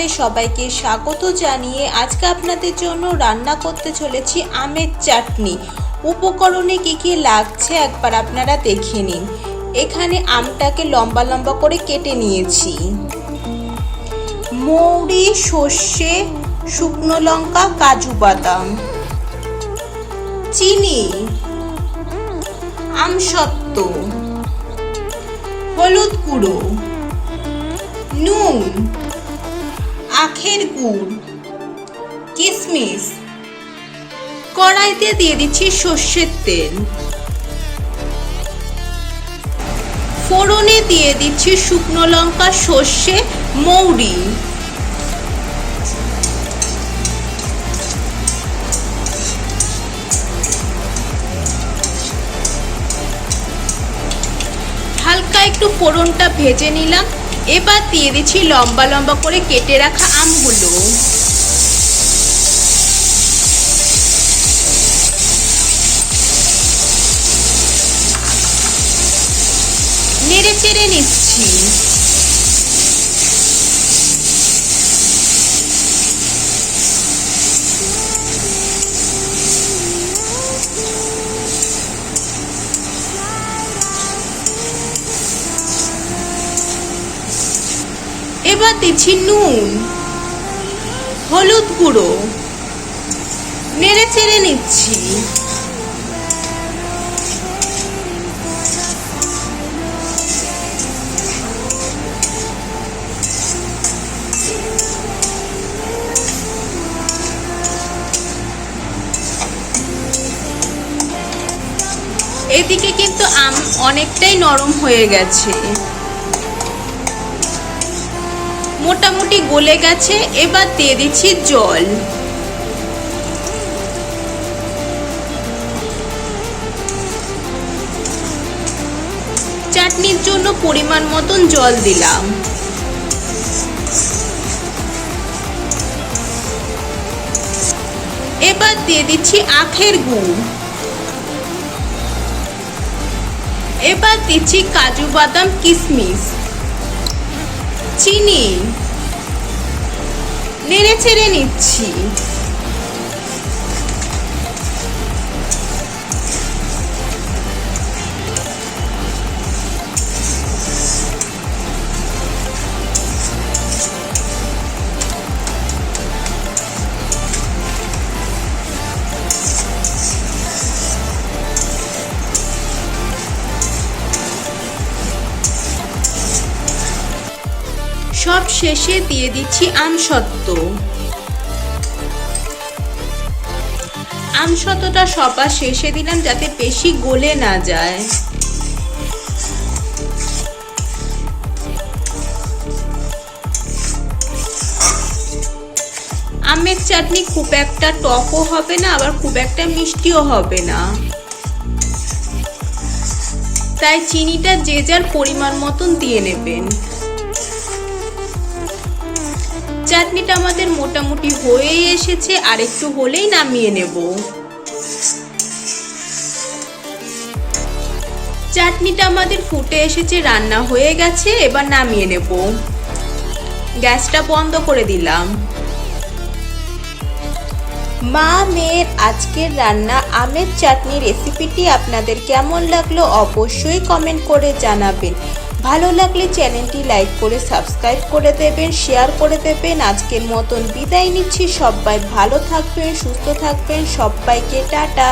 রান্নাঘরে সবাইকে স্বাগত জানিয়ে আজকে আপনাদের জন্য রান্না করতে চলেছি আমের চাটনি। উপকরণে কি কি লাগছে একবার আপনারা দেখে নিন। এখানে আমটাকে লম্বা লম্বা করে কেটে নিয়েছি। মৌরি, সর্ষে, শুকনো লঙ্কা, কাজু বাদাম, চিনি, আমসত্ত্ব, হলুদ গুঁড়ো, নুন, আখের গুড়, কিশমিশ। কড়াইতে দিয়ে দিচ্ছি সর্ষের তেল। ফোড়নে দিয়ে দিচ্ছি শুকনো লঙ্কা, সর্ষে, মৌরি। হালকা একটু ফোড়নটা ভেজে নিলাম। এবার দিয়ে দিচ্ছি লম্বা লম্বা করে কেটে রাখা আমগুলো। নেড়ে চেড়ে নিচ্ছি। এবার দিচ্ছি নুন, হলুদ গুঁড়ো, নেড়ে চেড়ে নিচ্ছি। এদিকে কিন্তু আম অনেকটাই নরম হয়ে গেছে, মোটামুটি গলে গেছে। এবার দিয়ে দিচ্ছি জল। চাটনির জন্য পরিমাণ মতন জল দিলাম। এবার দিয়ে দিচ্ছি আখের গুড়। এবার দিচ্ছি কাজু বাদাম, কিশমিশ, চিনি, নেড়ে চেড়ে নিচ্ছি। সব শেষে দিয়ে দিচ্ছি আমসত্ত্ব। আমসত্ত্বটা সবার শেষে দিলাম যাতে বেশি গলে না যায়। আমের চাটনি খুব একটা টকও হবে না, আবার খুব একটা মিষ্টিও হবে না, তাই চিনিটা যে যার পরিমাণ মতন দিয়ে নেবেন। চাটনিটা আমাদের মোটামুটি হয়ে এসেছে, আর একটু হলেই নামিয়ে নেব। চাটনিটা আমাদের ফুটে এসেছে, রান্না হয়ে গেছে। এবার নামিয়ে নেব। গ্যাসটা বন্ধ করে দিলাম। মা মেয়ের আজকের রান্না আমের চাটনি রেসিপিটি আপনাদের কেমন লাগলো অবশ্যই কমেন্ট করে জানাবেন। ভালো লাগলে চ্যানেলটি লাইক করে সাবস্ক্রাইব করে দেবেন, শেয়ার করে দেবেন। আজকের মতন বিদায় নিচ্ছি। সবাই ভালো থাকবেন, সুস্থ থাকবেন। সবাইকে টাটা।